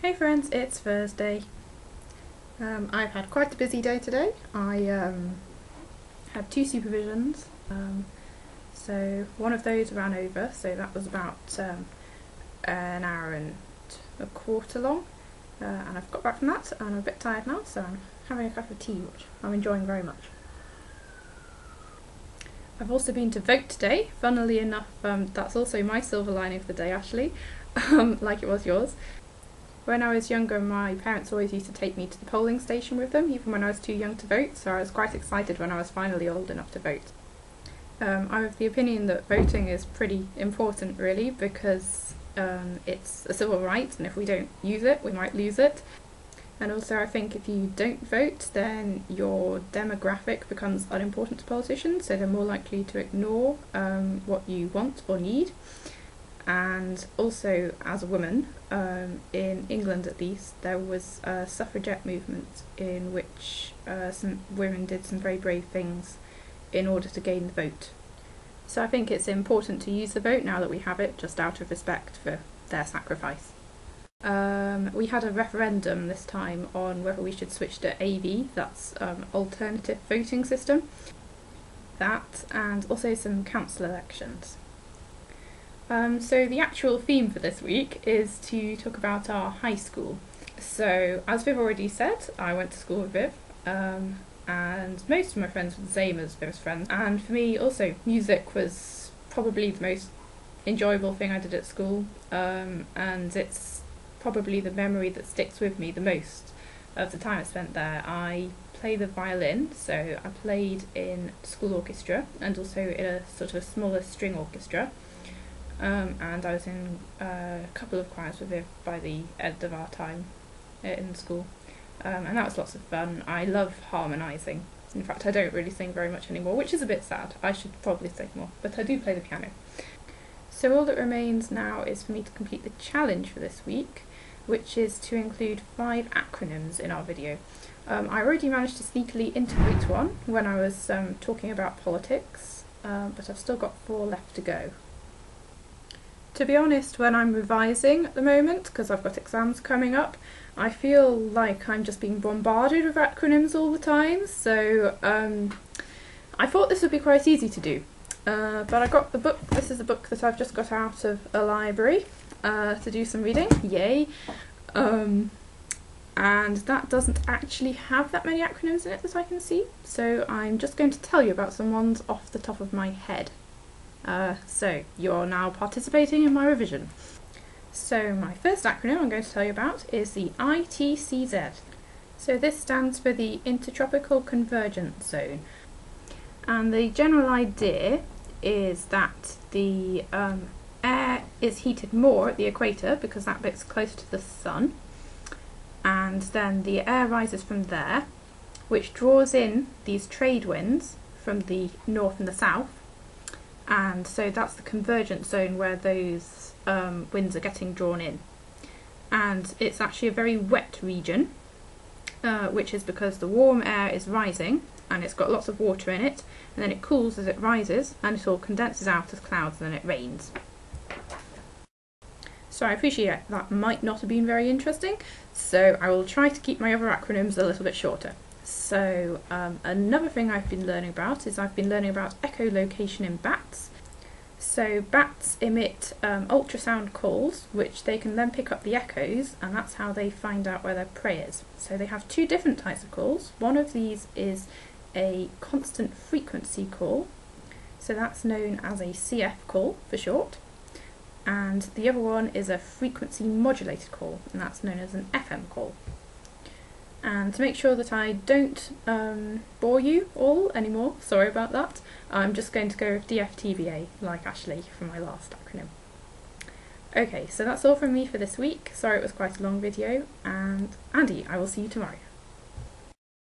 Hey friends, it's Thursday. I've had quite a busy day today. I had two supervisions, so one of those ran over, so that was about an hour and a quarter long, and I've got back from that and I'm a bit tired now, so I'm having a cup of tea, which I'm enjoying very much. I've also been to vote today. Funnily enough, that's also my silver lining of the day actually, like it was yours. When I was younger, my parents always used to take me to the polling station with them, even when I was too young to vote, so I was quite excited when I was finally old enough to vote. I'm of the opinion that voting is pretty important, really, because it's a civil right, and if we don't use it, we might lose it. And also I think if you don't vote, then your demographic becomes unimportant to politicians, so they're more likely to ignore what you want or need. And also, as a woman, in England at least, there was a suffragette movement in which some women did some very brave things in order to gain the vote. So I think it's important to use the vote now that we have it, just out of respect for their sacrifice. We had a referendum this time on whether we should switch to AV, that's alternative voting system. That, and also some council elections. So the actual theme for this week is to talk about our high school. So as Viv already said, I went to school with Viv, and most of my friends were the same as Viv's friends. And for me also, music was probably the most enjoyable thing I did at school, and it's probably the memory that sticks with me the most of the time I spent there. I play the violin, so I played in school orchestra and also in a sort of smaller string orchestra. And I was in a couple of choirs with Viv by the end of our time in school, and that was lots of fun. I love harmonising. In fact, I don't really sing very much anymore, which is a bit sad. I should probably sing more, but I do play the piano. So all that remains now is for me to complete the challenge for this week, which is to include 5 acronyms in our video. I already managed to sneakily integrate one when I was talking about politics, but I've still got 4 left to go. To be honest, when I'm revising at the moment, because I've got exams coming up, I feel like I'm just being bombarded with acronyms all the time, so I thought this would be quite easy to do. But I got the book. This is a book that I've just got out of a library to do some reading, yay! And that doesn't actually have that many acronyms in it that I can see, so I'm just going to tell you about some ones off the top of my head. So you're now participating in my revision. So my first acronym I'm going to tell you about is the ITCZ. So this stands for the Intertropical Convergence Zone. And the general idea is that the air is heated more at the equator because that bit's closer to the sun. And then the air rises from there, which draws in these trade winds from the north and the south. And so that's the convergence zone where those winds are getting drawn in. And it's actually a very wet region, which is because the warm air is rising and it's got lots of water in it, and then it cools as it rises and it all condenses out as clouds and then it rains. So I appreciate that might not have been very interesting, so I will try to keep my other acronyms a little bit shorter. So another thing I've been learning about is I've been learning about echolocation in bats. So bats emit ultrasound calls, which they can then pick up the echoes, and that's how they find out where their prey is. So they have 2 different types of calls. One of these is a constant frequency call, so that's known as a CF call for short. And the other one is a frequency modulated call, and that's known as an FM call. And to make sure that I don't bore you all anymore, sorry about that, I'm just going to go with DFTBA, like Ashley from my last acronym. Okay, so that's all from me for this week. Sorry it was quite a long video, and Andy, I will see you tomorrow.